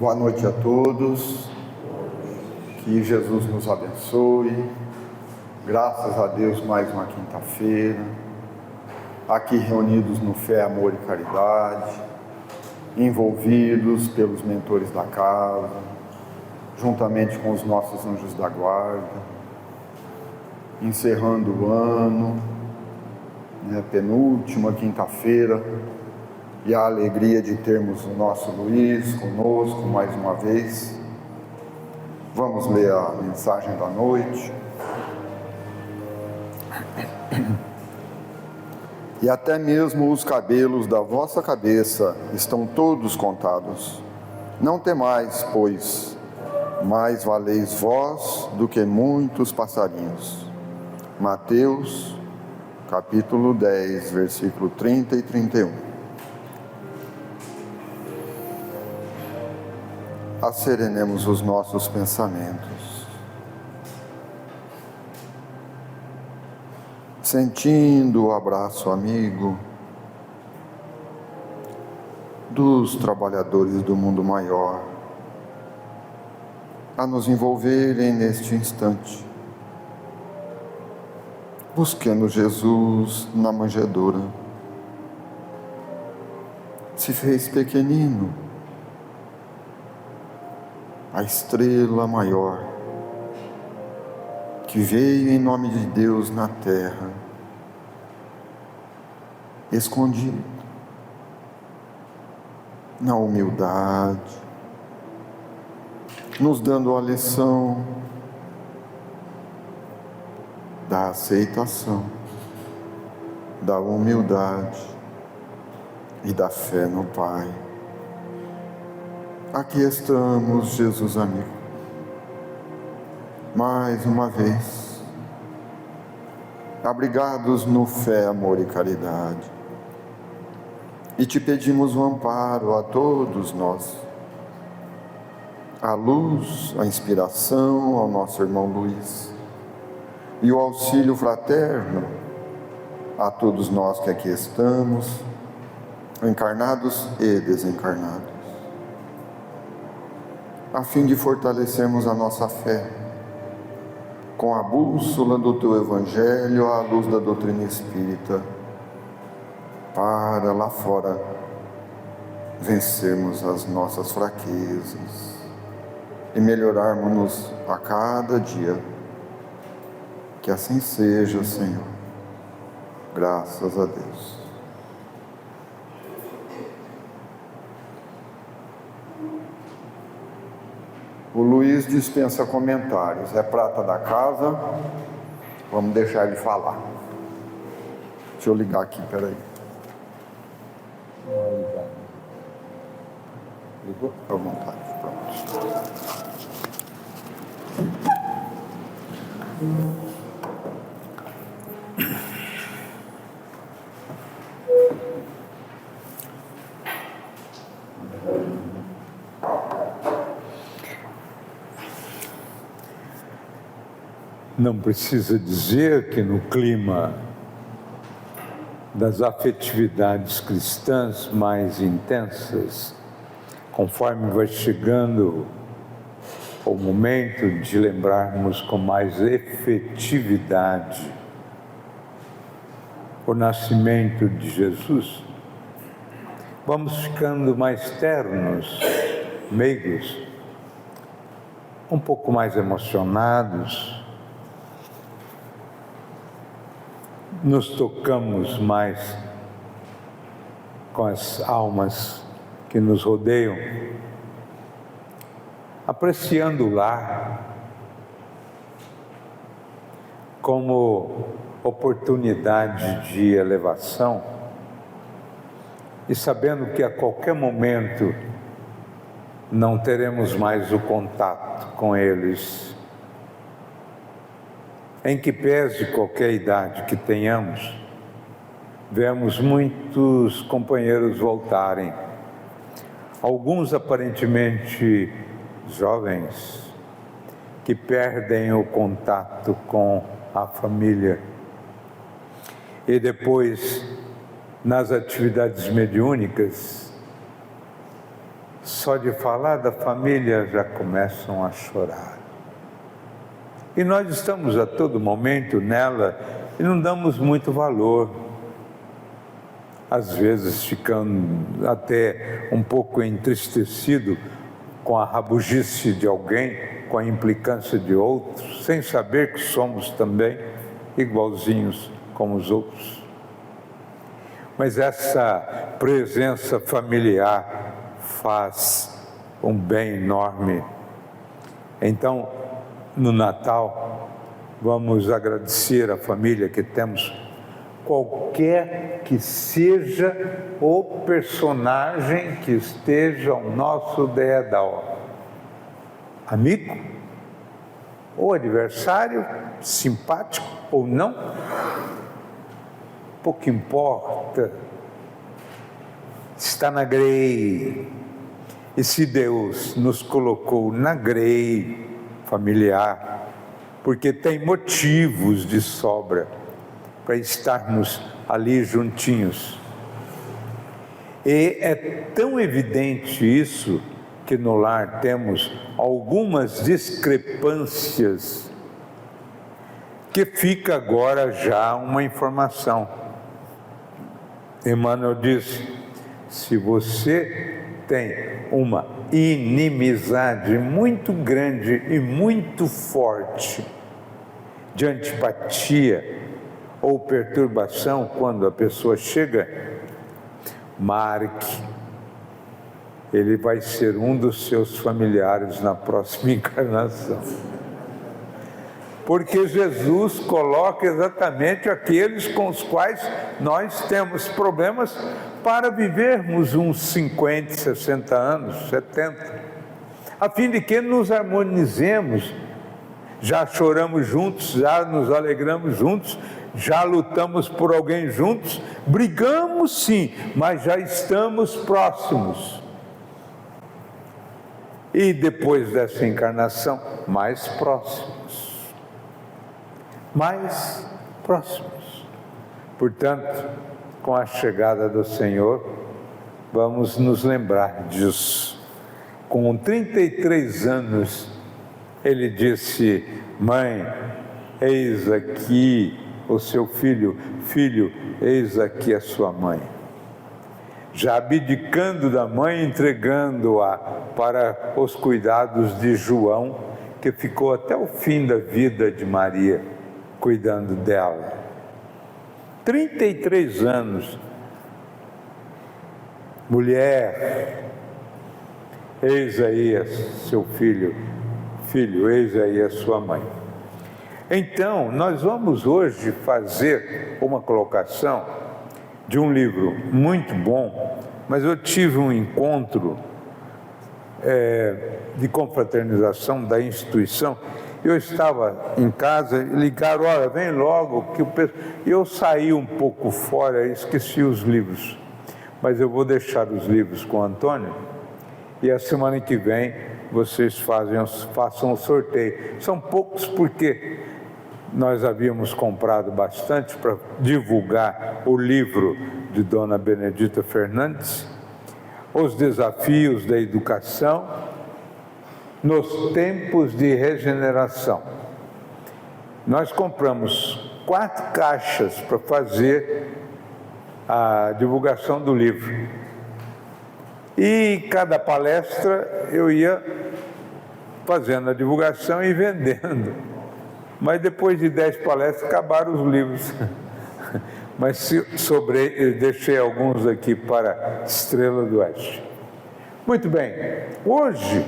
Boa noite a todos, que Jesus nos abençoe, graças a Deus mais uma quinta-feira, aqui reunidos no Fé, Amor e Caridade, envolvidos pelos mentores da casa, juntamente com os nossos anjos da guarda, encerrando o ano, penúltima quinta-feira, e a alegria de termos o nosso Luiz conosco mais uma vez. Vamos ler a mensagem da noite. E até mesmo os cabelos da vossa cabeça estão todos contados. Não temais, pois, mais valeis vós do que muitos passarinhos. Mateus, capítulo 10, versículo 30 e 31. Asserenemos os nossos pensamentos, sentindo o abraço amigo dos trabalhadores do mundo maior, a nos envolverem neste instante, buscando Jesus na manjedoura. Se fez pequenino, a estrela maior, que veio em nome de Deus na terra, escondido, na humildade, nos dando a lição da aceitação, da humildade e da fé no Pai. Aqui estamos, Jesus amigo, mais uma vez, abrigados no Fé, Amor e Caridade, e te pedimos o amparo a todos nós, a luz, a inspiração ao nosso irmão Luiz, e o auxílio fraterno a todos nós que aqui estamos, encarnados e desencarnados, a fim de fortalecermos a nossa fé, com a bússola do Teu Evangelho à luz da doutrina espírita, para lá fora vencermos as nossas fraquezas e melhorarmos-nos a cada dia. Que assim seja, Senhor. Graças a Deus. O Luiz dispensa comentários, é prata da casa, vamos deixar ele falar. Deixa eu ligar aqui, peraí. Ligou? Fica à vontade, pronto. Não precisa dizer que no clima das afetividades cristãs mais intensas, conforme vai chegando o momento de lembrarmos com mais efetividade o nascimento de Jesus, vamos ficando mais ternos, meigos, um pouco mais emocionados, nos tocamos mais com as almas que nos rodeiam, apreciando o lar como oportunidade de elevação e sabendo que a qualquer momento não teremos mais o contato com eles. Em que pese qualquer idade que tenhamos, vemos muitos companheiros voltarem, alguns aparentemente jovens, que perdem o contato com a família. E depois, nas atividades mediúnicas, só de falar da família já começam a chorar. E nós estamos a todo momento nela e não damos muito valor. Às vezes ficando até um pouco entristecido com a rabugice de alguém, com a implicância de outros, sem saber que somos também igualzinhos como os outros. Mas essa presença familiar faz um bem enorme. Então, no Natal, vamos agradecer a família que temos, qualquer que seja o personagem que esteja ao nosso dedor. Amigo, ou adversário, simpático ou não, pouco importa, está na grei. E se Deus nos colocou na grei familiar, porque tem motivos de sobra para estarmos ali juntinhos. E é tão evidente isso, que no lar temos algumas discrepâncias, que fica agora já uma informação. Emmanuel diz: se você tem uma inimizade muito grande e muito forte de antipatia ou perturbação quando a pessoa chega, marque. Ele vai ser um dos seus familiares na próxima encarnação. Porque Jesus coloca exatamente aqueles com os quais nós temos problemas para vivermos uns 50, 60 anos, 70, a fim de que nos harmonizemos. Já choramos juntos, já nos alegramos juntos, já lutamos por alguém juntos, brigamos sim, mas já estamos próximos. E depois dessa encarnação, mais próximos. Mais próximos. Portanto, com a chegada do Senhor, vamos nos lembrar disso. Com 33 anos, ele disse: mãe, eis aqui o seu filho, filho, eis aqui a sua mãe. Já abdicando da mãe, entregando-a para os cuidados de João, que ficou até o fim da vida de Maria, cuidando dela. 33 anos. Mulher, eis aí seu filho, filho, eis aí a sua mãe. Então, nós vamos hoje fazer uma colocação de um livro muito bom, mas eu tive um encontro de confraternização da instituição. Eu estava em casa, ligaram: olha, vem logo, que eu saí um pouco fora, esqueci os livros, mas eu vou deixar os livros com o Antônio, e a semana que vem vocês façam o sorteio. São poucos porque nós havíamos comprado bastante para divulgar o livro de Dona Benedita Fernandes, Os Desafios da Educação nos Tempos de Regeneração. Nós compramos 4 caixas para fazer a divulgação do livro. E cada palestra eu ia fazendo a divulgação e vendendo. Mas depois de 10 palestras acabaram os livros. Mas deixei alguns aqui para Estrela do Oeste. Muito bem, hoje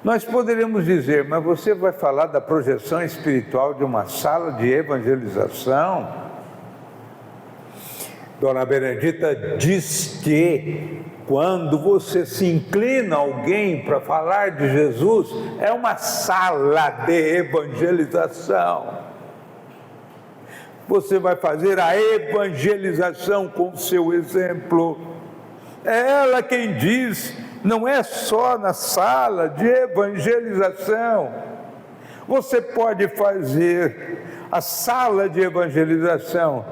nós poderíamos dizer: mas você vai falar da projeção espiritual de uma sala de evangelização? Dona Benedita diz que quando você se inclina a alguém para falar de Jesus, é uma sala de evangelização. Você vai fazer a evangelização com o seu exemplo. É ela quem diz, não é só na sala de evangelização. Você pode fazer a sala de evangelização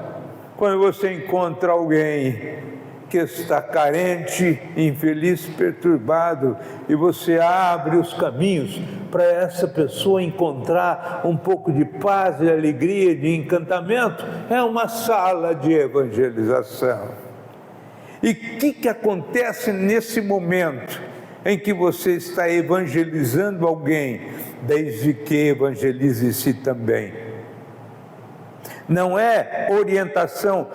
quando você encontra alguém que está carente, infeliz, perturbado, e você abre os caminhos para essa pessoa encontrar um pouco de paz, de alegria, de encantamento, é uma sala de evangelização. E o que acontece nesse momento em que você está evangelizando alguém, desde que evangelize-se também? Não é orientação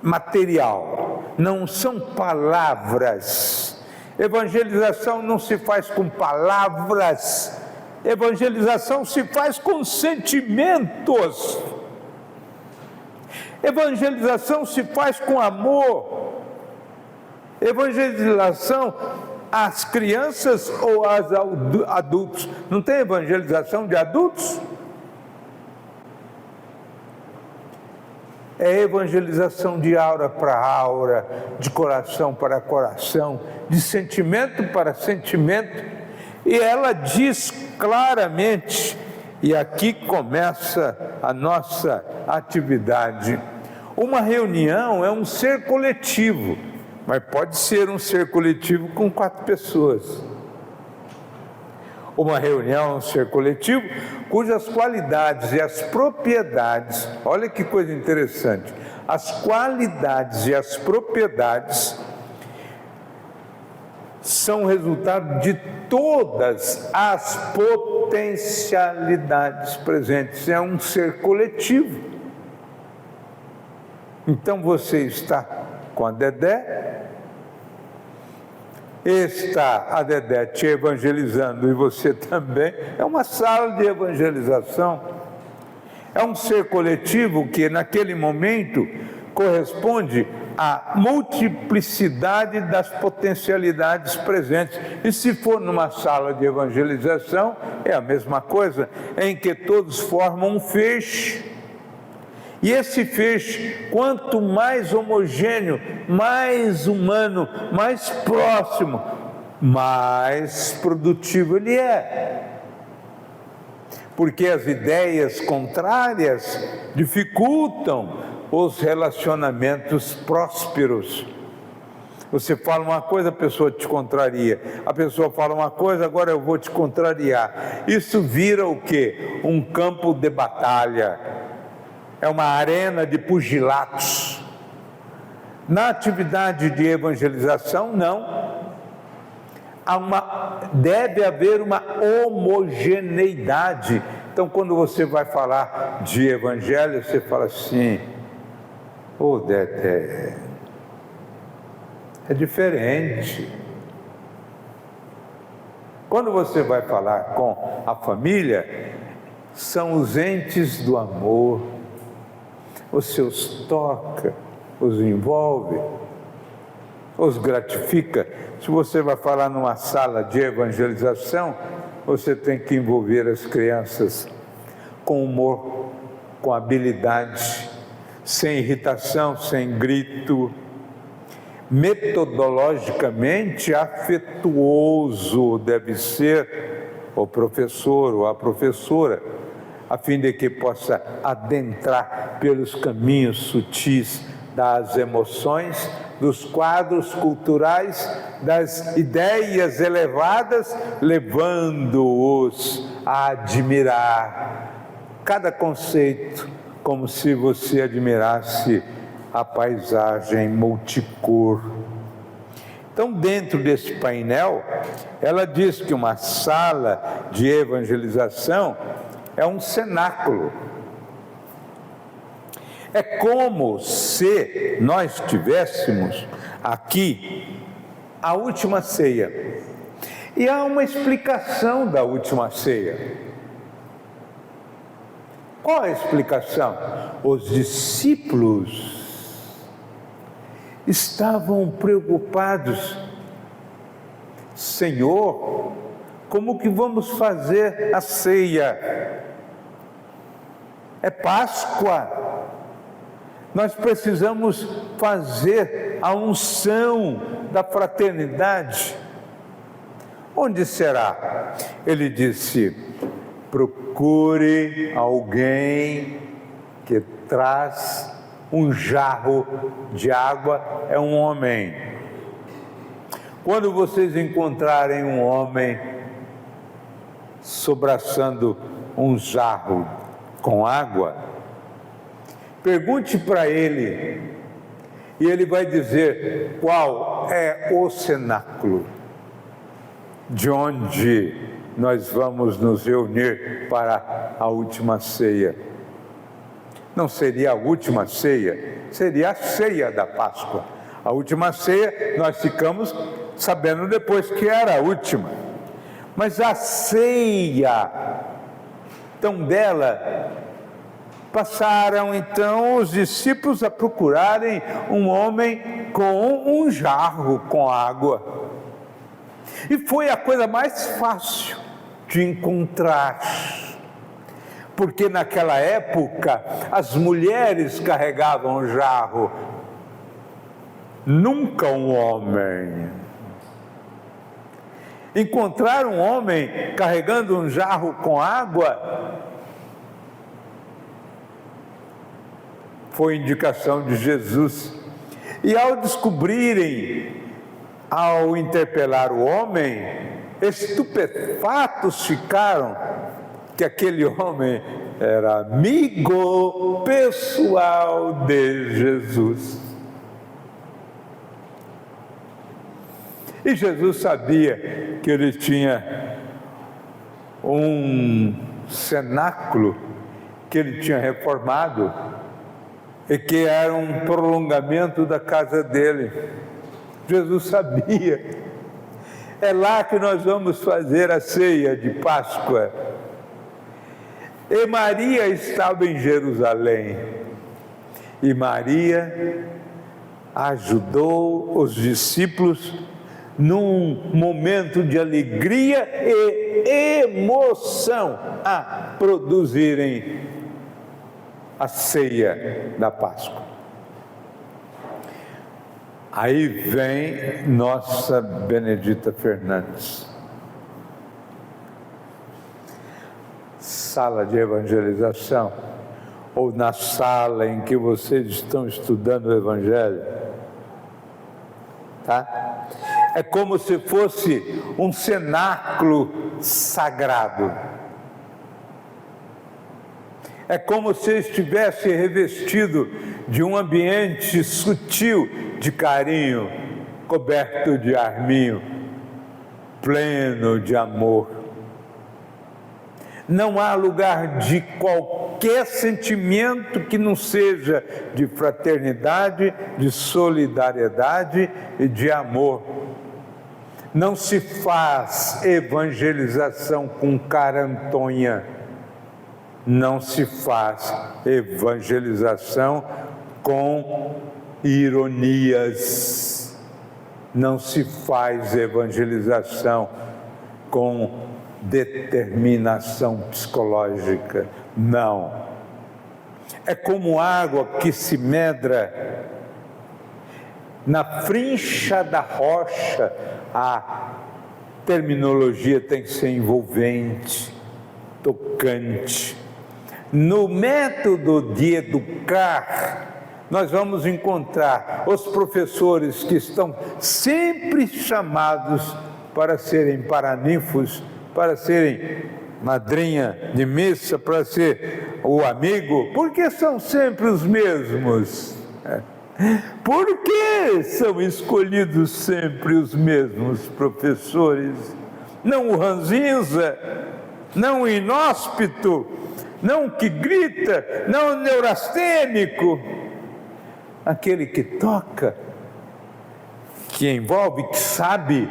material, não são palavras. Evangelização não se faz com palavras, evangelização se faz com sentimentos. Evangelização se faz com amor. Evangelização às crianças ou aos adultos. Não tem evangelização de adultos? É evangelização de aura para aura, de coração para coração, de sentimento para sentimento. E ela diz claramente, e aqui começa a nossa atividade: uma reunião é um ser coletivo, mas pode ser um ser coletivo com 4 pessoas. Uma reunião é um ser coletivo cujas qualidades e as propriedades, olha que coisa interessante, as qualidades e as propriedades são resultado de todas as potencialidades presentes. É um ser coletivo. Então você está com a Dedé, está a Dedé te evangelizando e você também, é uma sala de evangelização. É um ser coletivo que naquele momento corresponde à multiplicidade das potencialidades presentes. E se for numa sala de evangelização, é a mesma coisa, em que todos formam um feixe. E esse feixe, quanto mais homogêneo, mais humano, mais próximo, mais produtivo ele é. Porque as ideias contrárias dificultam os relacionamentos prósperos. Você fala uma coisa, a pessoa te contraria. A pessoa fala uma coisa, agora eu vou te contrariar. Isso vira o quê? Um campo de batalha. É uma arena de pugilatos. Na atividade de evangelização, não. Deve haver uma homogeneidade. Então, quando você vai falar de evangelho, você fala assim: ô Dedé, é diferente. Quando você vai falar com a família, são os entes do amor. Você os toca, os envolve, os gratifica. Se você vai falar numa sala de evangelização, você tem que envolver as crianças com humor, com habilidade, sem irritação, sem grito, metodologicamente afetuoso deve ser o professor ou a professora, a fim de que possa adentrar pelos caminhos sutis das emoções, dos quadros culturais, das ideias elevadas, levando-os a admirar cada conceito, como se você admirasse a paisagem multicor. Então, dentro desse painel, ela diz que uma sala de evangelização é um cenáculo. É como se nós tivéssemos aqui a última ceia. E há uma explicação da última ceia. Qual a explicação? Os discípulos estavam preocupados. Senhor, como que vamos fazer a ceia? É Páscoa. Nós precisamos fazer a unção da fraternidade. Onde será? Ele disse: procure alguém que traz um jarro de água é um homem. Quando vocês encontrarem um homem sobraçando um jarro com água, pergunte para ele, e ele vai dizer qual é o cenáculo de onde nós vamos nos reunir para a última ceia. Não seria a última ceia, seria a ceia da Páscoa. A última ceia nós ficamos sabendo depois que era a última. Mas a ceia tão bela, passaram então os discípulos a procurarem um homem com um jarro com água. E foi a coisa mais fácil de encontrar, porque naquela época as mulheres carregavam o jarro, nunca um homem. Encontrar um homem carregando um jarro com água foi indicação de Jesus. E ao descobrirem, ao interpelar o homem, estupefatos ficaram que aquele homem era amigo pessoal de Jesus. E Jesus sabia que ele tinha um cenáculo que ele tinha reformado e que era um prolongamento da casa dele. Jesus sabia. É lá que nós vamos fazer a ceia de Páscoa. E Maria estava em Jerusalém. E Maria ajudou os discípulos num momento de alegria e emoção a produzirem a ceia da Páscoa. Aí vem nossa Benedita Fernandes. Sala de evangelização, ou na sala em que vocês estão estudando o Evangelho, tá? É como se fosse um cenáculo sagrado. É como se estivesse revestido de um ambiente sutil de carinho, coberto de arminho, pleno de amor. Não há lugar de qualquer sentimento que não seja de fraternidade, de solidariedade e de amor. Não se faz evangelização com carantonha. Não se faz evangelização com ironias. Não se faz evangelização com determinação psicológica. Não. É como água que se medra na frincha da rocha. A terminologia tem que ser envolvente, tocante. No método de educar, nós vamos encontrar os professores que estão sempre chamados para serem paraninfos, para serem madrinha de missa, para ser o amigo, porque são sempre os mesmos. Por que são escolhidos sempre os mesmos professores? Não o ranzinza, não o inóspito, não o que grita, não o neurastênico, aquele que toca, que envolve, que sabe,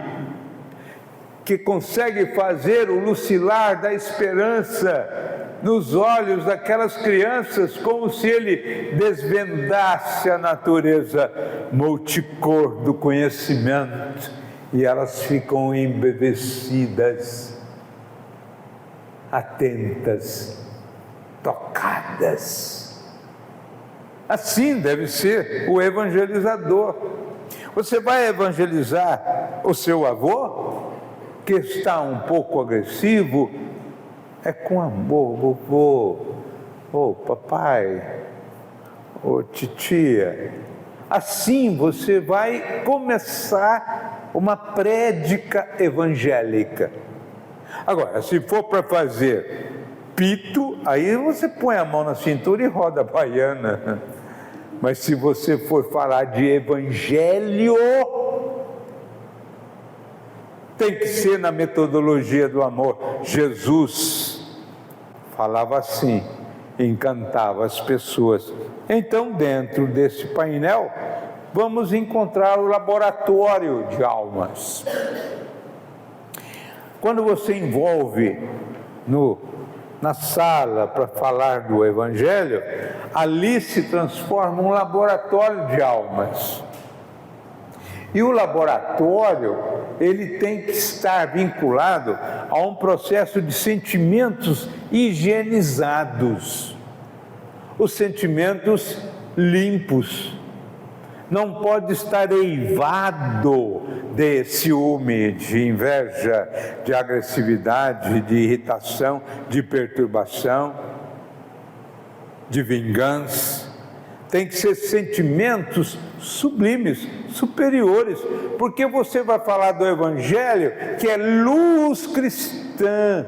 que consegue fazer o lucilar da esperança nos olhos daquelas crianças, como se ele desvendasse a natureza multicor do conhecimento, e elas ficam embevecidas, atentas, tocadas. Assim deve ser o evangelizador. Você vai evangelizar o seu avô, que está um pouco agressivo, é com amor. Vovô, papai, ô titia. Assim você vai começar uma prédica evangélica. Agora, se for para fazer pito, aí você põe a mão na cintura e roda a baiana. Mas se você for falar de evangelho, tem que ser na metodologia do amor. Jesus falava assim, encantava as pessoas. Então, dentro desse painel, vamos encontrar o laboratório de almas. Quando você envolve na sala para falar do Evangelho, ali se transforma um laboratório de almas. E o laboratório, ele tem que estar vinculado a um processo de sentimentos higienizados. Os sentimentos limpos. Não pode estar eivado de ciúme, de inveja, de agressividade, de irritação, de perturbação, de vingança. Tem que ser sentimentos sublimes, superiores, porque você vai falar do Evangelho, que é luz cristã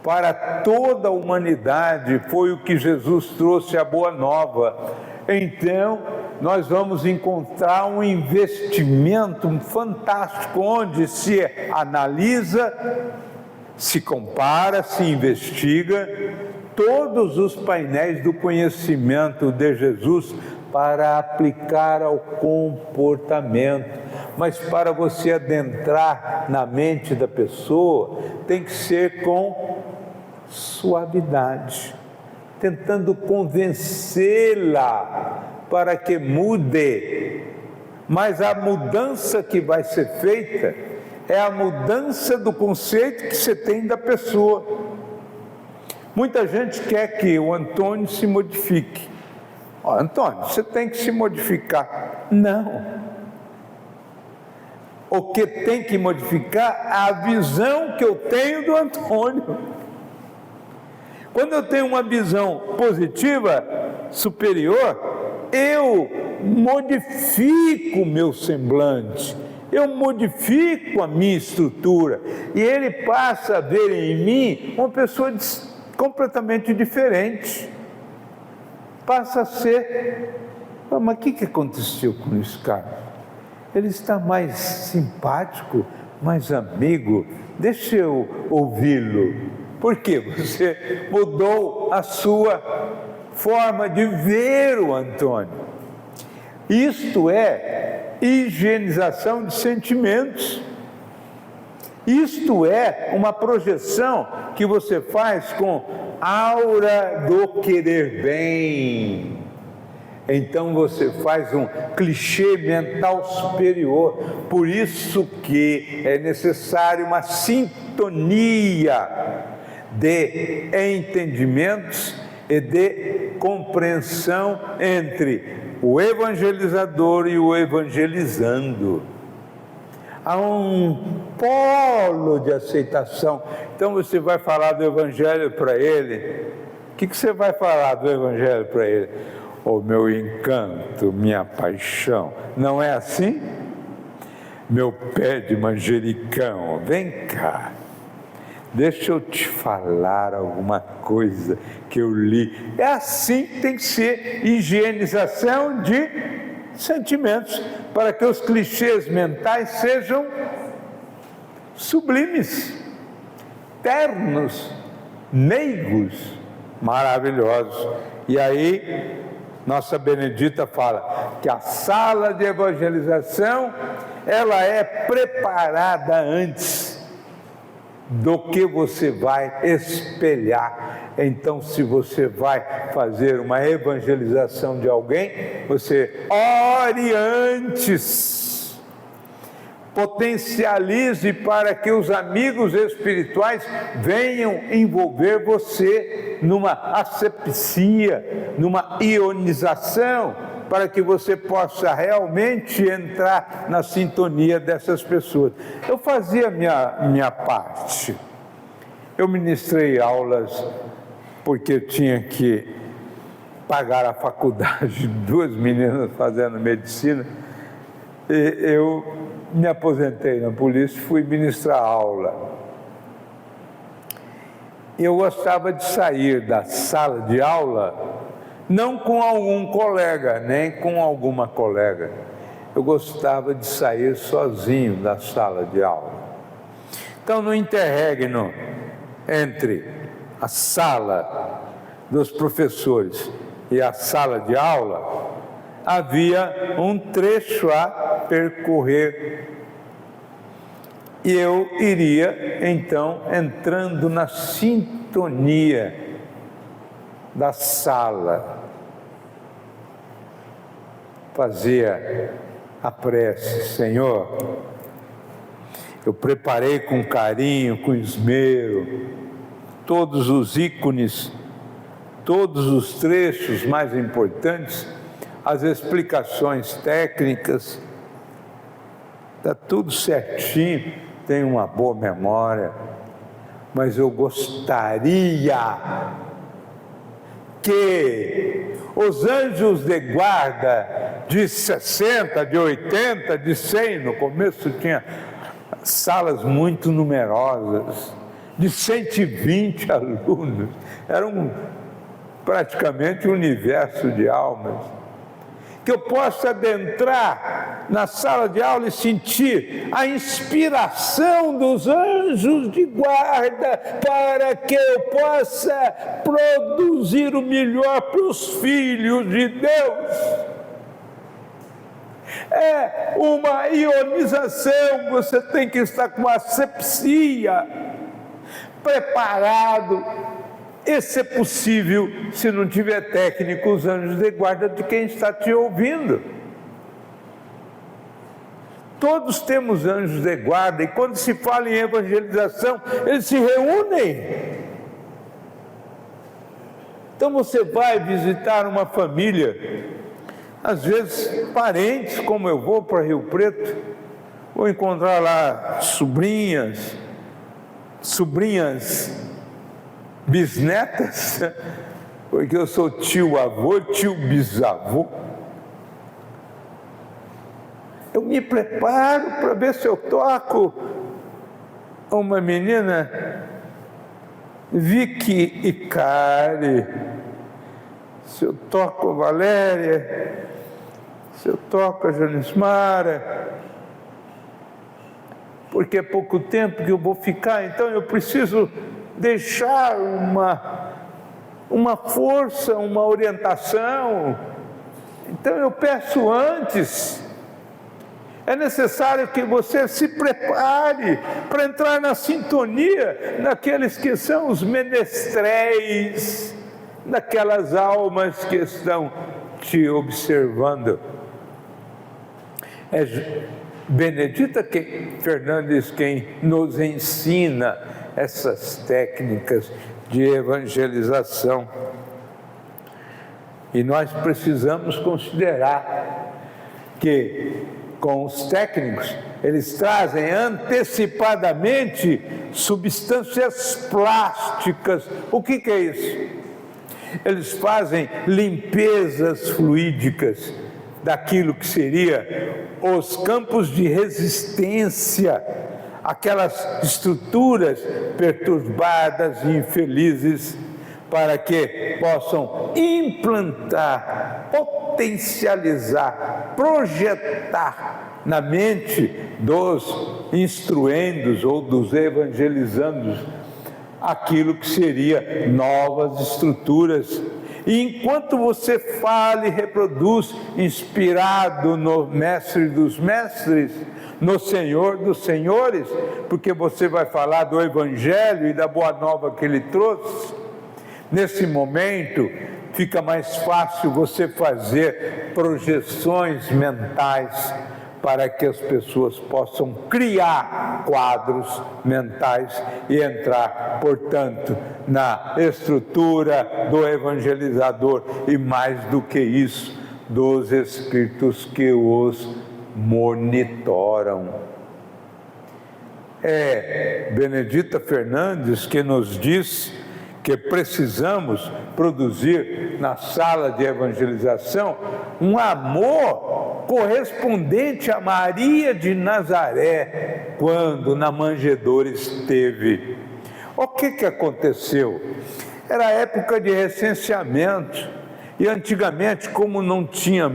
para toda a humanidade, foi o que Jesus trouxe, a boa nova. Então, nós vamos encontrar um investimento fantástico, onde se analisa, se compara, se investiga todos os painéis do conhecimento de Jesus para aplicar ao comportamento. Mas para você adentrar na mente da pessoa, tem que ser com suavidade, tentando convencê-la para que mude. Mas a mudança que vai ser feita é a mudança do conceito que você tem da pessoa. Muita gente quer que o Antônio se modifique. Ó, Antônio, você tem que se modificar. Não. O que tem que modificar é a visão que eu tenho do Antônio. Quando eu tenho uma visão positiva, superior, eu modifico o meu semblante, eu modifico a minha estrutura, e ele passa a ver em mim uma pessoa completamente diferente. Passa a ser, mas o que aconteceu com esse cara? Ele está mais simpático, mais amigo, deixa eu ouvi-lo. Por quê? Você mudou a sua forma de ver o Antônio. Isto é higienização de sentimentos. Isto é uma projeção que você faz com aura do querer bem. Então você faz um clichê mental superior. Por isso que é necessário uma sintonia de entendimentos e de compreensão entre o evangelizador e o evangelizando. Há um polo de aceitação. Então você vai falar do Evangelho para ele. O que você vai falar do Evangelho para ele? O meu encanto, minha paixão. Não é assim? Meu pé de manjericão, vem cá. Deixa eu te falar alguma coisa que eu li. É assim que tem que ser higienização de sentimentos, para que os clichês mentais sejam sublimes, ternos, meigos, maravilhosos. E aí, nossa Benedita fala que a sala de evangelização, ela é preparada antes do que você vai espelhar. Então, se você vai fazer uma evangelização de alguém, você ore antes, potencialize para que os amigos espirituais venham envolver você numa asepsia, numa ionização, para que você possa realmente entrar na sintonia dessas pessoas. Eu fazia minha parte. Eu ministrei aulas porque eu tinha que pagar a faculdade de 2 meninas fazendo medicina, e eu me aposentei na polícia e fui ministrar aula. Eu gostava de sair da sala de aula, não com algum colega, nem com alguma colega. Eu gostava de sair sozinho da sala de aula. Então, no interregno entre a sala dos professores e a sala de aula, havia um trecho a percorrer. E eu iria, então, entrando na sintonia da sala, fazia a prece: Senhor, eu preparei com carinho, com esmero, todos os ícones, todos os trechos mais importantes, as explicações técnicas, está tudo certinho, tenho uma boa memória, mas eu gostaria que os anjos de guarda de 60, de 80, de 100, no começo tinha salas muito numerosas, de 120 alunos, era praticamente um universo de almas, que eu possa adentrar na sala de aula e sentir a inspiração dos anjos de guarda para que eu possa produzir o melhor para os filhos de Deus. É uma ionização, você tem que estar com asepsia, preparado. E, se possível, se não tiver técnico, os anjos de guarda de quem está te ouvindo. Todos temos anjos de guarda, e quando se fala em evangelização, eles se reúnem. Então você vai visitar uma família, às vezes parentes, como eu vou para Rio Preto, vou encontrar lá sobrinhas, bisnetas, porque eu sou tio-avô, tio-bisavô. Eu me preparo para ver se eu toco uma menina, Vicky e Kari, se eu toco a Valéria, se eu toco a Janismara, porque é pouco tempo que eu vou ficar, então eu preciso deixar uma força, uma orientação. Então eu peço antes. É necessário que você se prepare para entrar na sintonia daqueles que são os menestréis, daquelas almas que estão te observando. É Benedita Fernandes quem nos ensina essas técnicas de evangelização. E nós precisamos considerar que, com os técnicos, eles trazem antecipadamente substâncias plásticas. O que é isso? Eles fazem limpezas fluídicas daquilo que seria os campos de resistência, aquelas estruturas perturbadas e infelizes, para que possam implantar, potencializar, projetar na mente dos instruendos ou dos evangelizandos aquilo que seria novas estruturas. E enquanto você fala e reproduz, inspirado no Mestre dos Mestres, no Senhor dos Senhores, porque você vai falar do Evangelho e da Boa Nova que Ele trouxe, nesse momento fica mais fácil você fazer projeções mentais para que as pessoas possam criar quadros mentais e entrar, portanto, na estrutura do evangelizador e, mais do que isso, dos espíritos que os monitoram. É Benedita Fernandes que nos diz que precisamos produzir na sala de evangelização um amor correspondente a Maria de Nazaré, quando na manjedoura esteve. O que aconteceu? Era época de recenseamento, e antigamente, como não tinha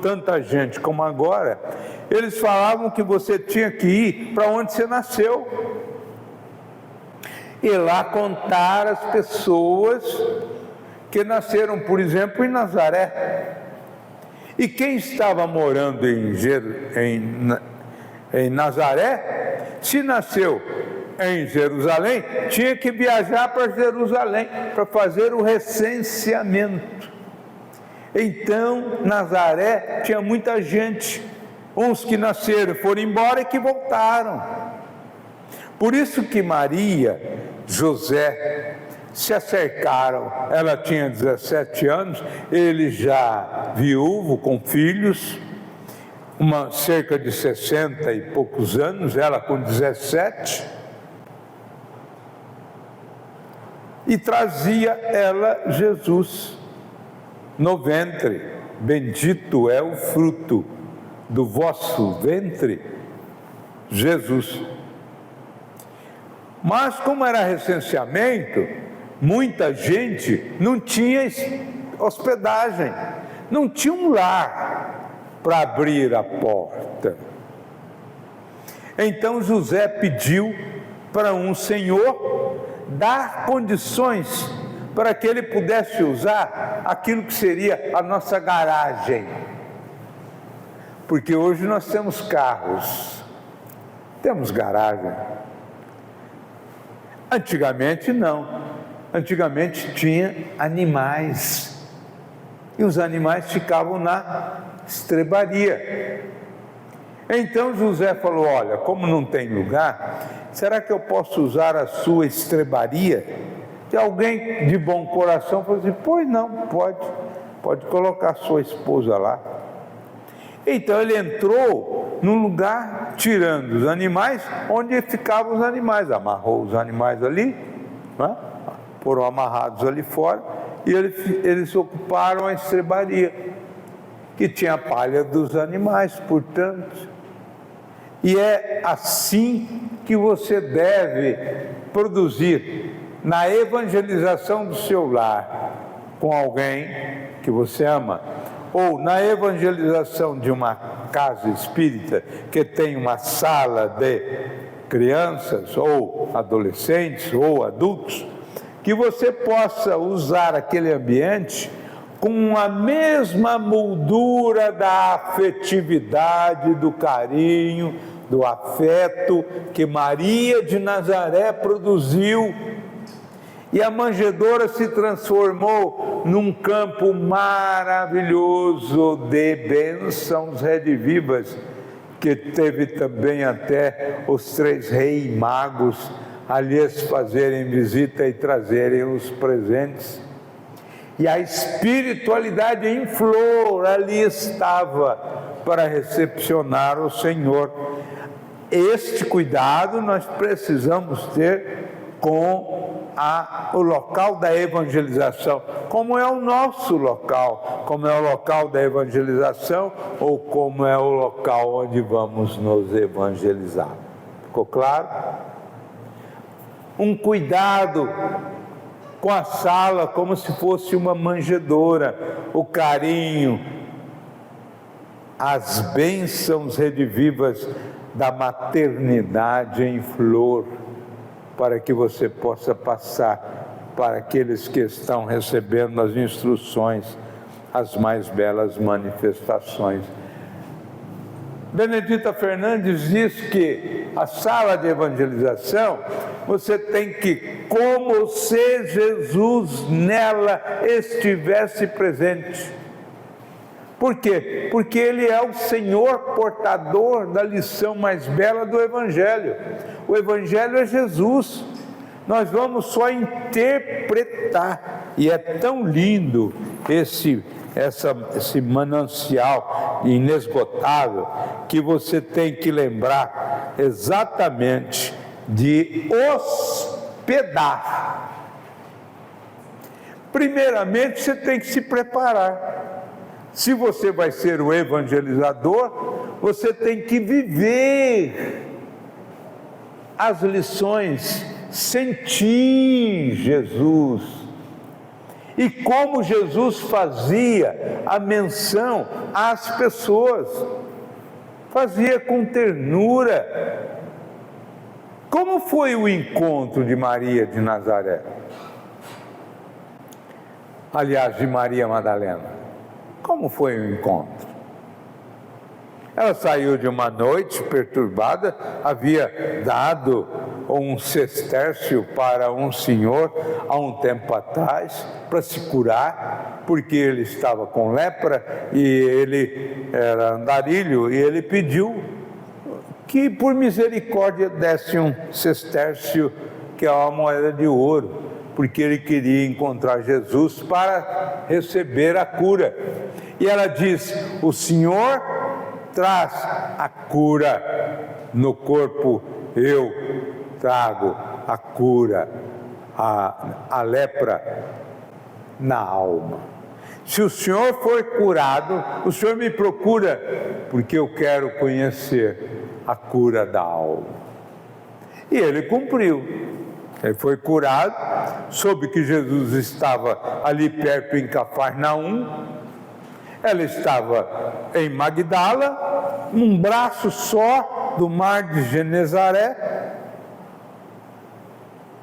tanta gente como agora, eles falavam que você tinha que ir para onde você nasceu, e lá contar as pessoas que nasceram, por exemplo, em Nazaré. E quem estava morando em Nazaré, se nasceu em Jerusalém, tinha que viajar para Jerusalém para fazer o recenseamento. Então, Nazaré tinha muita gente, uns que nasceram, foram embora e que voltaram. Por isso que Maria, José se acercaram. Ela tinha 17 anos, ele já viúvo, com filhos, cerca de 60 e poucos anos, ela com 17, e trazia ela Jesus no ventre. Bendito é o fruto do vosso ventre, Jesus. Mas como era recenseamento, muita gente não tinha hospedagem, não tinha um lar para abrir a porta. Então José pediu para um senhor dar condições para que ele pudesse usar aquilo que seria a nossa garagem. Porque hoje nós temos carros, temos garagem. Antigamente não, antigamente tinha animais, e os animais ficavam na estrebaria. Então José falou: olha, como não tem lugar, será que eu posso usar a sua estrebaria? E alguém de bom coração falou assim: pois não, pode colocar sua esposa lá. Então ele entrou num lugar, tirando os animais, onde ficavam os animais, amarrou os animais ali, né? Foram amarrados ali fora, e eles ocuparam a estrebaria, que tinha a palha dos animais, portanto. E é assim que você deve produzir na evangelização do seu lar, com alguém que você ama, ou na evangelização de uma casa espírita que tem uma sala de crianças, ou adolescentes, ou adultos, que você possa usar aquele ambiente com a mesma moldura da afetividade, do carinho, do afeto que Maria de Nazaré produziu. E a manjedoura se transformou num campo maravilhoso de bênçãos redivivas, que teve também até os 3 reis magos ali fazerem visita e trazerem os presentes. E a espiritualidade em flor ali estava para recepcionar o Senhor. Este cuidado nós precisamos ter com o local da evangelização, como é o nosso local, como é o local da evangelização, ou como é o local onde vamos nos evangelizar. Ficou claro? Um cuidado com a sala como se fosse uma manjedoura, o carinho, as bênçãos redivivas da maternidade em flor, para que você possa passar para aqueles que estão recebendo as instruções, as mais belas manifestações. Benedita Fernandes diz que a sala de evangelização, você tem que, como se Jesus nela estivesse presente. Por quê? Porque Ele é o Senhor portador da lição mais bela do Evangelho. O Evangelho é Jesus. Nós vamos só interpretar. E é tão lindo esse manancial inesgotável, que você tem que lembrar exatamente de hospedar Primeiramente, você tem que se preparar. Se você vai ser o evangelizador, você tem que viver as lições, sentir Jesus. E como Jesus fazia a menção às pessoas, fazia com ternura. Como foi o encontro de Maria de Nazaré? Aliás, de Maria Madalena. Como foi o encontro? Ela saiu de uma noite perturbada, havia dado um sestércio para um senhor há um tempo atrás, para se curar, porque ele estava com lepra e ele era andarilho, e ele pediu que por misericórdia desse um sestércio, que é uma moeda de ouro, porque ele queria encontrar Jesus para receber a cura. E ela diz: o Senhor traz a cura no corpo, eu trago a cura, a lepra na alma. Se o Senhor for curado, o Senhor me procura, porque eu quero conhecer a cura da alma. E ele cumpriu. Ele foi curado, soube que Jesus estava ali perto em Cafarnaum. Ela estava em Magdala, um braço só do mar de Genezaré,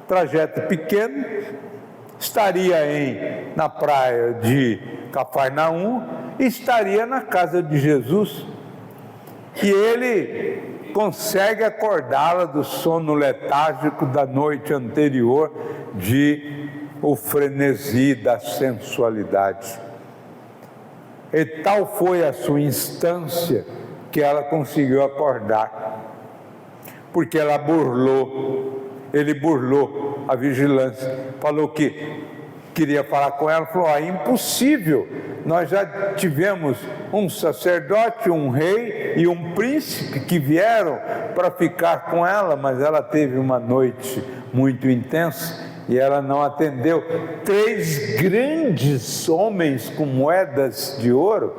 trajeto pequeno, estaria na praia de Cafarnaum e estaria na casa de Jesus. E ele consegue acordá-la do sono letárgico da noite anterior, o frenesi da sensualidade. E tal foi a sua instância que ela conseguiu acordar, porque ele burlou a vigilância, falou que queria falar com ela, falou: impossível, nós já tivemos um sacerdote, um rei e um príncipe que vieram para ficar com ela, mas ela teve uma noite muito intensa e ela não atendeu. 3 grandes homens com moedas de ouro,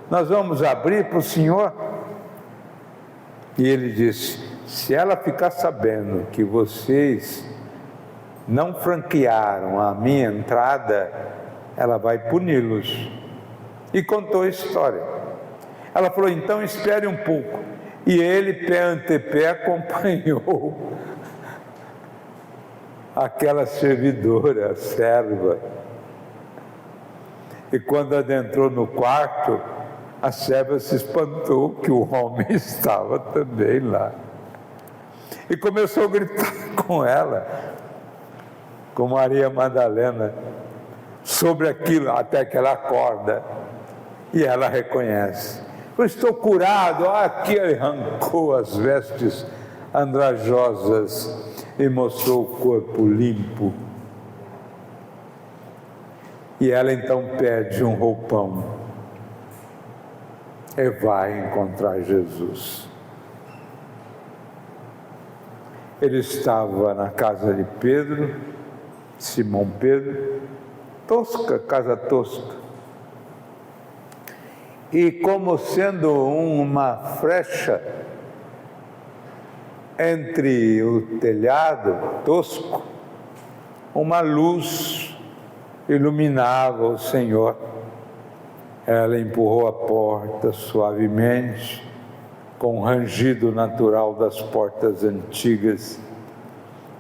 nós vamos abrir para o Senhor. E ele disse: se ela ficar sabendo que vocês não franquearam a minha entrada, ela vai puni-los. E contou a história. Ela falou: então espere um pouco. E ele, pé ante pé, acompanhou aquela servidora, serva. E quando adentrou no quarto, a serva se espantou que o homem estava também lá. E começou a gritar com ela, com Maria Madalena, sobre aquilo, até que ela acorda. E ela reconhece: eu estou curado. Aqui arrancou as vestes andrajosas e mostrou o corpo limpo. E ela então pede um roupão e vai encontrar Jesus. Ele estava na casa de Pedro, Simão Pedro, tosca, casa tosca. E como sendo uma frecha entre o telhado tosco, uma luz iluminava o Senhor. Ela empurrou a porta suavemente, com o rangido natural das portas antigas,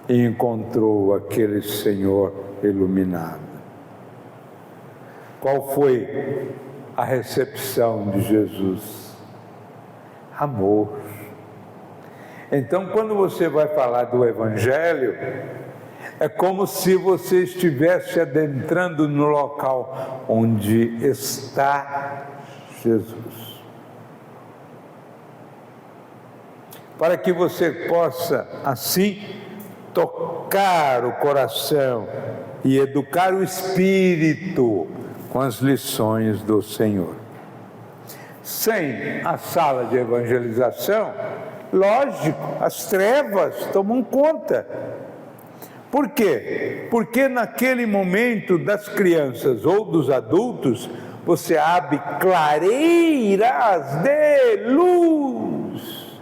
e encontrou aquele Senhor iluminado. Qual foi a recepção de Jesus? Amor. Então, quando você vai falar do Evangelho, é como se você estivesse adentrando no local onde está Jesus. Para que você possa, assim, tocar o coração e educar o espírito com as lições do Senhor. Sem a sala de evangelização, lógico, as trevas tomam conta. Por quê? Porque naquele momento das crianças ou dos adultos, você abre clareiras de luz.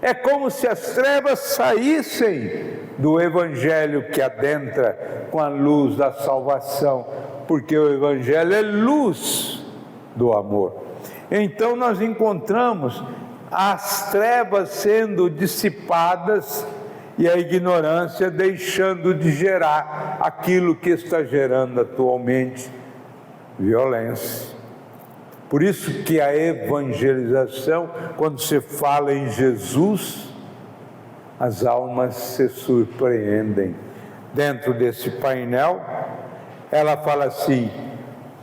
É como se as trevas saíssem do Evangelho que adentra com a luz da salvação, porque o Evangelho é luz do amor. Então nós encontramos as trevas sendo dissipadas e a ignorância deixando de gerar aquilo que está gerando atualmente, violência. Por isso que a evangelização, quando se fala em Jesus, as almas se surpreendem. Dentro desse painel, ela fala assim: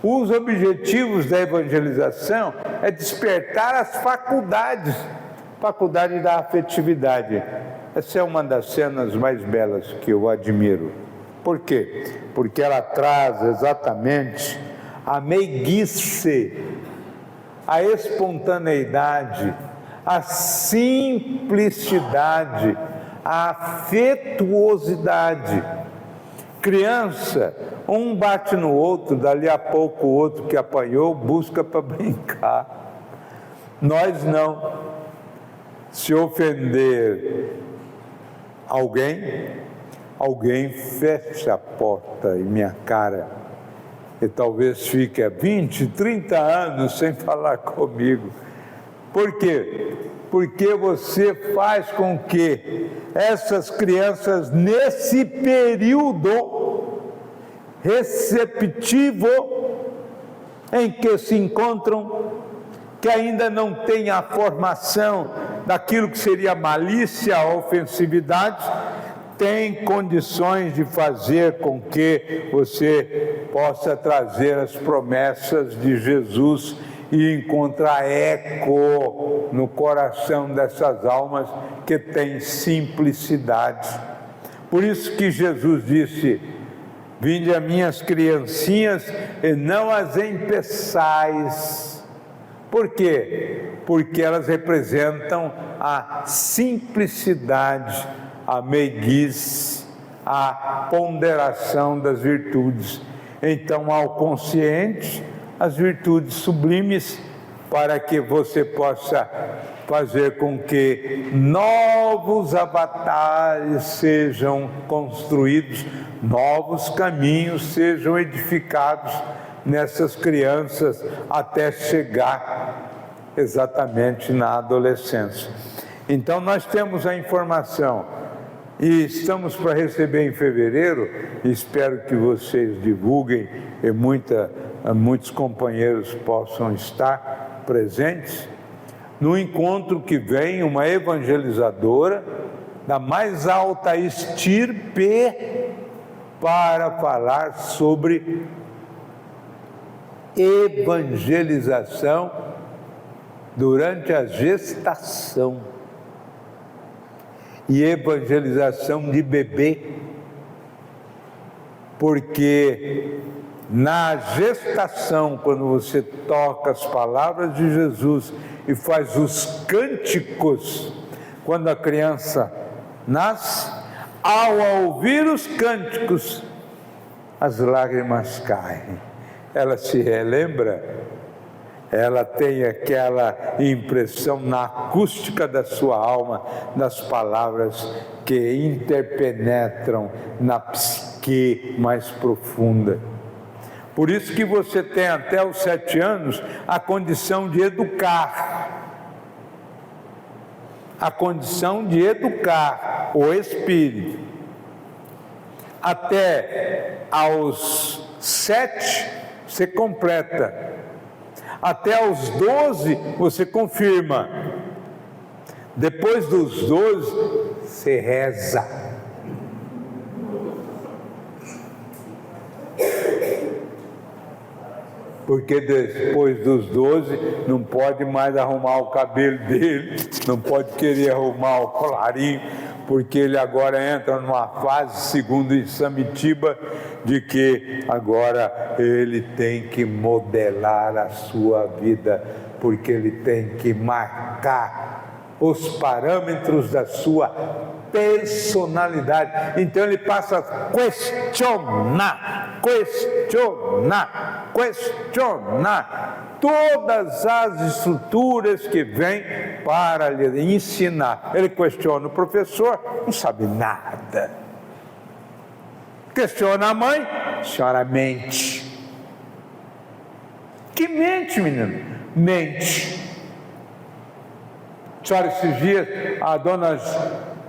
os objetivos da evangelização é despertar as faculdade da afetividade. Essa é uma das cenas mais belas que eu admiro. Por quê? Porque ela traz exatamente a meiguice, a espontaneidade, a simplicidade, a afetuosidade. Criança, um bate no outro, dali a pouco o outro que apanhou busca para brincar. Nós não. Se ofender alguém fecha a porta em minha cara e talvez fique há 20, 30 anos sem falar comigo. Por quê? Porque você faz com que essas crianças, nesse período receptivo em que se encontram, que ainda não tem a formação daquilo que seria malícia, ofensividade, tem condições de fazer com que você possa trazer as promessas de Jesus e encontrar eco no coração dessas almas que têm simplicidade. Por isso que Jesus disse: vinde a minhas criancinhas e não as empeçais. Por quê? Porque elas representam a simplicidade, a meiguice, a ponderação das virtudes. Então, ao consciente, as virtudes sublimes, para que você possa fazer com que novos avatares sejam construídos, novos caminhos sejam edificados nessas crianças até chegar exatamente na adolescência. Então nós temos a informação e estamos para receber em fevereiro, e espero que vocês divulguem e muitos companheiros possam estar presentes, no encontro que vem uma evangelizadora da mais alta estirpe para falar sobre evangelização durante a gestação e evangelização de bebê, porque na gestação, quando você toca as palavras de Jesus e faz os cânticos, quando a criança nasce, ao ouvir os cânticos, as lágrimas caem. Ela se relembra, ela tem aquela impressão na acústica da sua alma, das palavras que interpenetram na psique mais profunda. Por isso que você tem até os 7 anos a condição de educar. A condição de educar o espírito. Até aos 7 você completa. Até aos 12 você confirma. Depois dos 12 você reza. Porque depois dos 12 não pode mais arrumar o cabelo dele, não pode querer arrumar o colarinho, porque ele agora entra numa fase, segundo em Samitiba, de que agora ele tem que modelar a sua vida, porque ele tem que marcar os parâmetros da sua personalidade. Então ele passa a questionar todas as estruturas que vêm para lhe ensinar. Ele questiona o professor, não sabe nada. Questiona a mãe, a senhora mente. Que mente, menino? Mente. A senhora, esses dias, a dona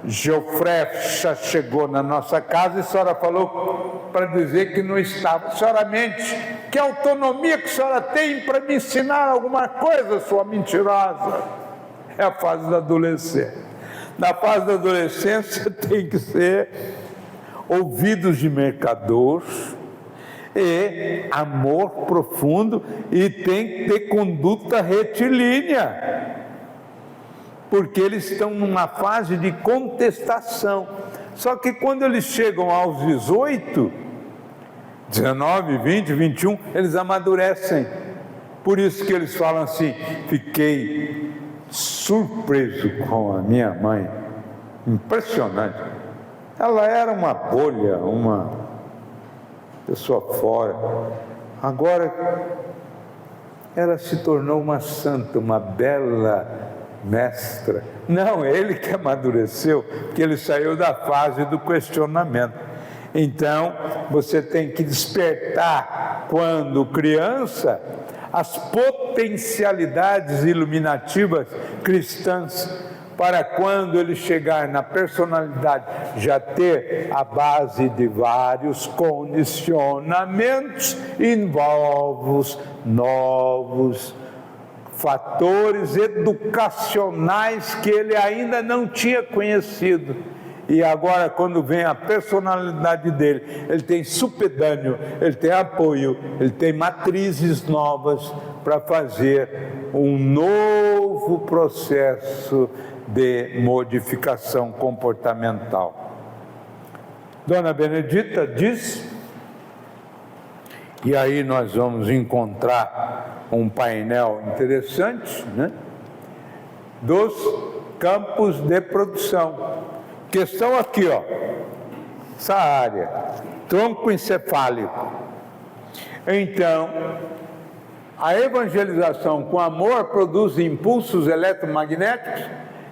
Geofrecha chegou na nossa casa e a senhora falou para dizer que não estava. A senhora mente. Que autonomia que a senhora tem para me ensinar alguma coisa, sua mentirosa? É a fase da adolescência. Na fase da adolescência tem que ser ouvidos de mercador e amor profundo, e tem que ter conduta retilínea, porque eles estão numa fase de contestação. Só que quando eles chegam aos 18, 19, 20, 21, eles amadurecem. Por isso que eles falam assim: fiquei surpreso com a minha mãe, impressionante. Ela era uma bolha, uma pessoa fora. Agora ela se tornou uma santa, uma bela mestra. Não, ele que amadureceu, porque ele saiu da fase do questionamento. Então, você tem que despertar, quando criança, as potencialidades iluminativas cristãs, para quando ele chegar na personalidade, já ter a base de vários condicionamentos e novos fatores educacionais que ele ainda não tinha conhecido. E agora, quando vem a personalidade dele, ele tem supedâneo, ele tem apoio, ele tem matrizes novas para fazer um novo processo de modificação comportamental. Dona Benedita diz, e aí nós vamos encontrar um painel interessante, né, dos campos de produção, que estão aqui, ó, essa área, tronco encefálico. Então, a evangelização com amor produz impulsos eletromagnéticos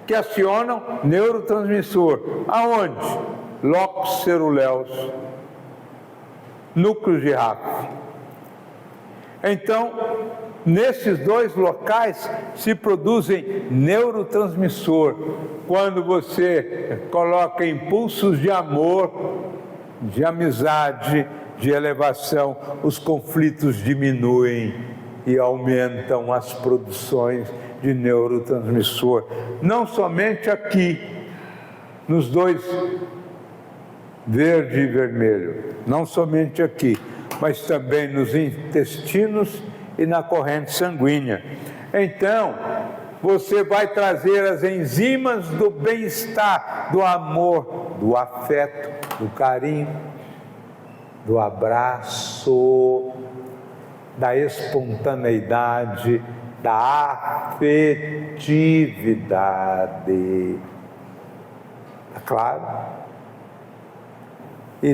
que acionam neurotransmissor. Aonde? Locus ceruleus, núcleos de Raff. Então, nesses dois locais se produzem neurotransmissor. Quando você coloca impulsos de amor, de amizade, de elevação, os conflitos diminuem e aumentam as produções de neurotransmissor. Não somente aqui, nos dois, verde e vermelho, não somente aqui, mas também nos intestinos e na corrente sanguínea. Então, você vai trazer as enzimas do bem-estar, do amor, do afeto, do carinho, do abraço, da espontaneidade, da afetividade. Tá claro? E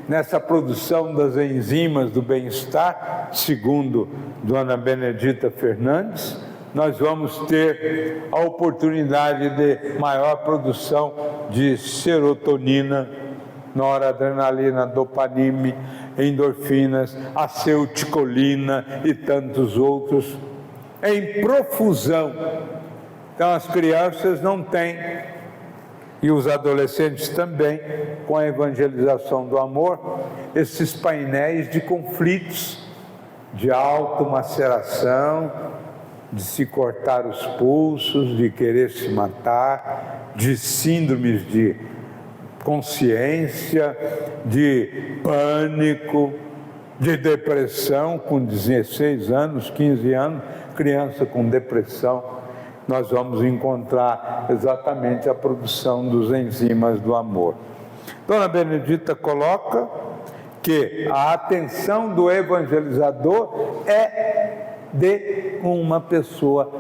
nessa produção das enzimas do bem-estar, segundo Dona Benedita Fernandes, nós vamos ter a oportunidade de maior produção de serotonina, noradrenalina, dopamina, endorfinas, acetilcolina e tantos outros em profusão. Então as crianças não têm, e os adolescentes também, com a evangelização do amor, esses painéis de conflitos, de automaceração, de se cortar os pulsos, de querer se matar, de síndromes de consciência, de pânico, de depressão com 16 anos, 15 anos, criança com depressão. Nós vamos encontrar exatamente a produção dos enzimas do amor. Dona Benedita coloca que a atenção do evangelizador é de uma pessoa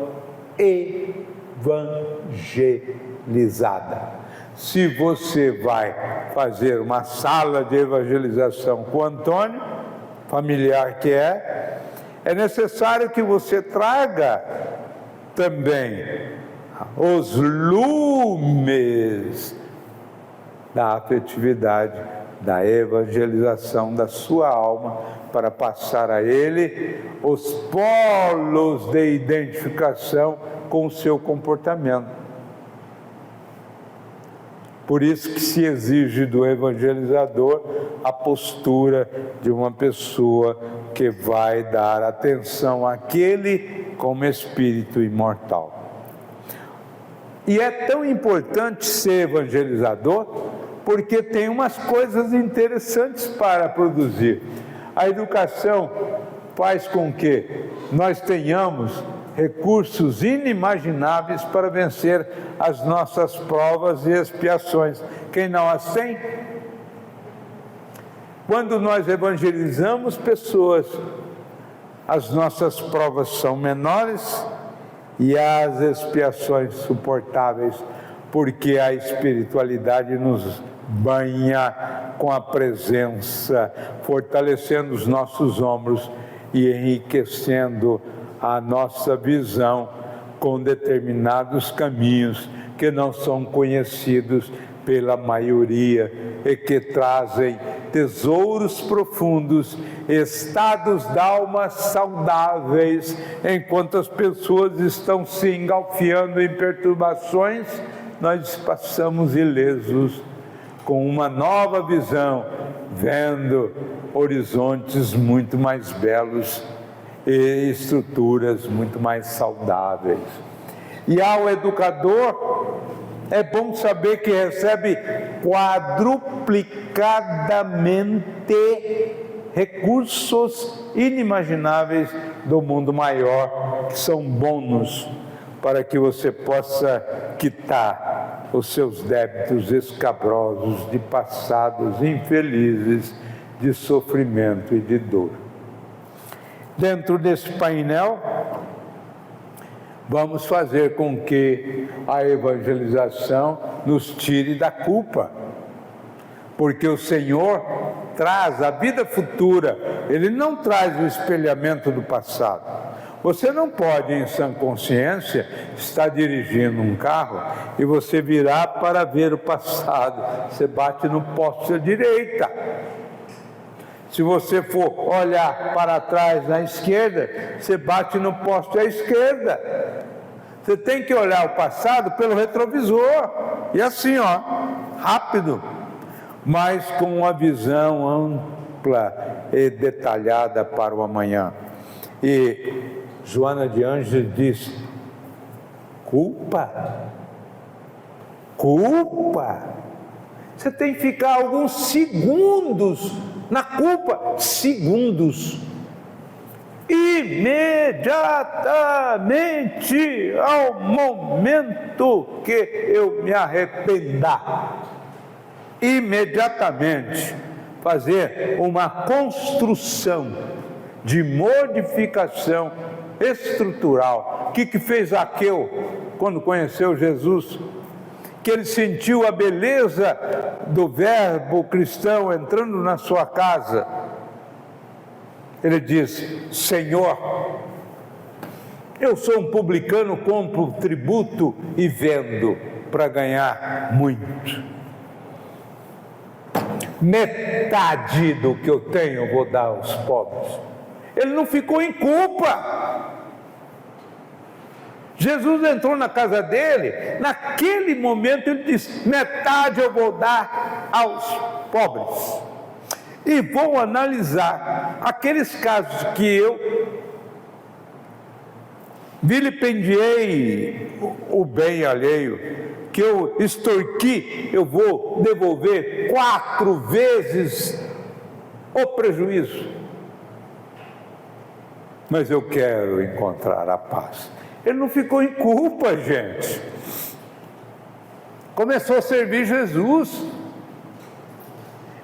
evangelizada. Se você vai fazer uma sala de evangelização com o Antônio, familiar que é necessário que você traga também os lumes da afetividade, da evangelização da sua alma, para passar a ele os polos de identificação com o seu comportamento. Por isso que se exige do evangelizador a postura de uma pessoa que vai dar atenção àquele como espírito imortal. E é tão importante ser evangelizador porque tem umas coisas interessantes para produzir. A educação faz com que nós tenhamos recursos inimagináveis para vencer as nossas provas e expiações. Quem não as tem? Quando nós evangelizamos pessoas, as nossas provas são menores e as expiações suportáveis, porque a espiritualidade nos banha com a presença, fortalecendo os nossos ombros e enriquecendo a nossa visão com determinados caminhos que não são conhecidos pela maioria e que trazem tesouros profundos, estados d'alma saudáveis. Enquanto as pessoas estão se engalfiando em perturbações, nós passamos ilesos, com uma nova visão, vendo horizontes muito mais belos e estruturas muito mais saudáveis. E ao educador, é bom saber que recebe quadruplicadamente recursos inimagináveis do mundo maior, que são bônus para que você possa quitar os seus débitos escabrosos de passados infelizes, de sofrimento e de dor. Dentro desse painel, vamos fazer com que a evangelização nos tire da culpa, porque o Senhor traz a vida futura, Ele não traz o espelhamento do passado. Você não pode, em sã consciência, estar dirigindo um carro e você virar para ver o passado. Você bate no poste à direita. Se você for olhar para trás na esquerda, você bate no poste à esquerda. Você tem que olhar o passado pelo retrovisor. E assim, ó, rápido, mas com uma visão ampla e detalhada para o amanhã. E Joana de Ângeles diz: culpa? Você tem que ficar alguns segundos na culpa, segundos. Imediatamente ao momento que eu me arrependar, imediatamente fazer uma construção de modificação estrutural. O que fez Zaqueu quando conheceu Jesus? Que ele sentiu a beleza do verbo cristão entrando na sua casa. Ele disse: Senhor, eu sou um publicano, compro tributo e vendo para ganhar muito. Metade do que eu tenho eu vou dar aos pobres. Ele não ficou em culpa. Jesus entrou na casa dele, naquele momento ele disse: metade eu vou dar aos pobres. E vou analisar aqueles casos que eu vilipendiei o bem alheio, que eu extorqui, eu vou devolver 4 vezes o prejuízo. Mas eu quero encontrar a paz. Ele não ficou em culpa, gente. Começou a servir Jesus.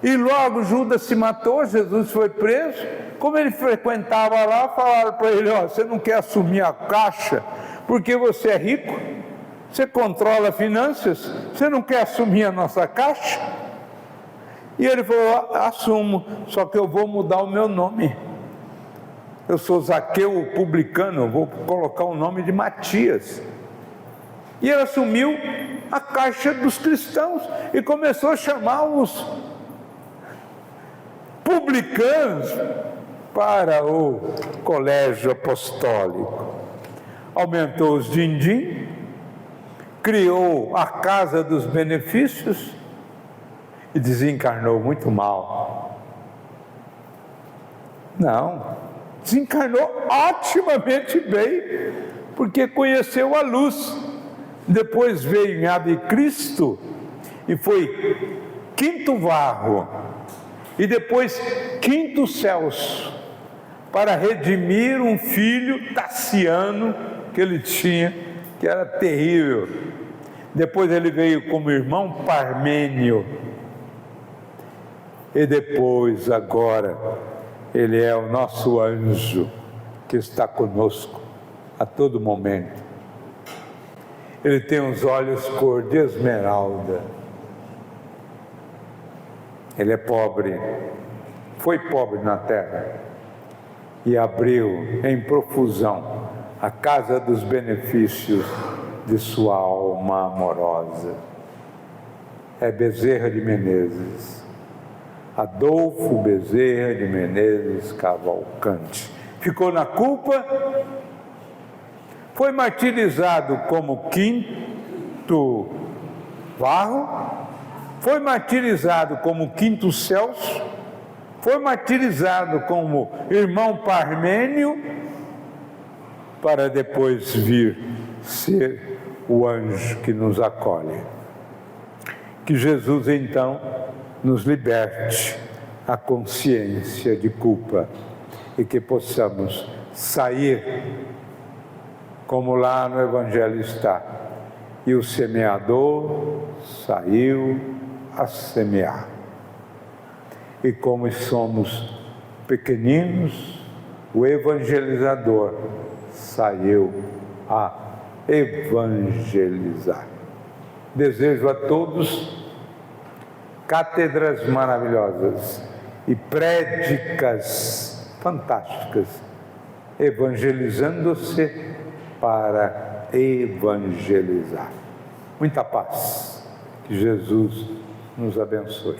E logo Judas se matou, Jesus foi preso. Como ele frequentava lá, falaram para ele: ó, você não quer assumir a caixa porque você é rico? Você controla finanças? Você não quer assumir a nossa caixa? E ele falou: assumo, só que eu vou mudar o meu nome. Eu sou Zaqueu, o publicano, vou colocar o nome de Matias. E ele assumiu a caixa dos cristãos e começou a chamar os publicanos para o colégio apostólico. Aumentou os din-din, criou a casa dos benefícios e desencarnou muito mal. Não, desencarnou otimamente bem, porque conheceu a luz. Depois veio em Ave Cristo e foi quinto varro, e depois quinto céus, para redimir um filho Tassiano que ele tinha, que era terrível. Depois ele veio como irmão Parmênio, e depois, agora, ele é o nosso anjo que está conosco a todo momento. Ele tem os olhos cor de esmeralda. Ele é pobre, foi pobre na terra e abriu em profusão a casa dos benefícios de sua alma amorosa. É Bezerra de Menezes, Adolfo Bezerra de Menezes Cavalcante. Ficou na culpa, foi martirizado como quinto varro, foi martirizado como quinto céus, foi martirizado como irmão Parmênio, para depois vir ser o anjo que nos acolhe. Que Jesus, então, nos liberte a consciência de culpa e que possamos sair, como lá no Evangelho está, e o semeador saiu a semear. E como somos pequeninos, o evangelizador saiu a evangelizar. Desejo a todos cátedras maravilhosas e prédicas fantásticas, evangelizando-se para evangelizar. Muita paz. Que Jesus nos abençoe.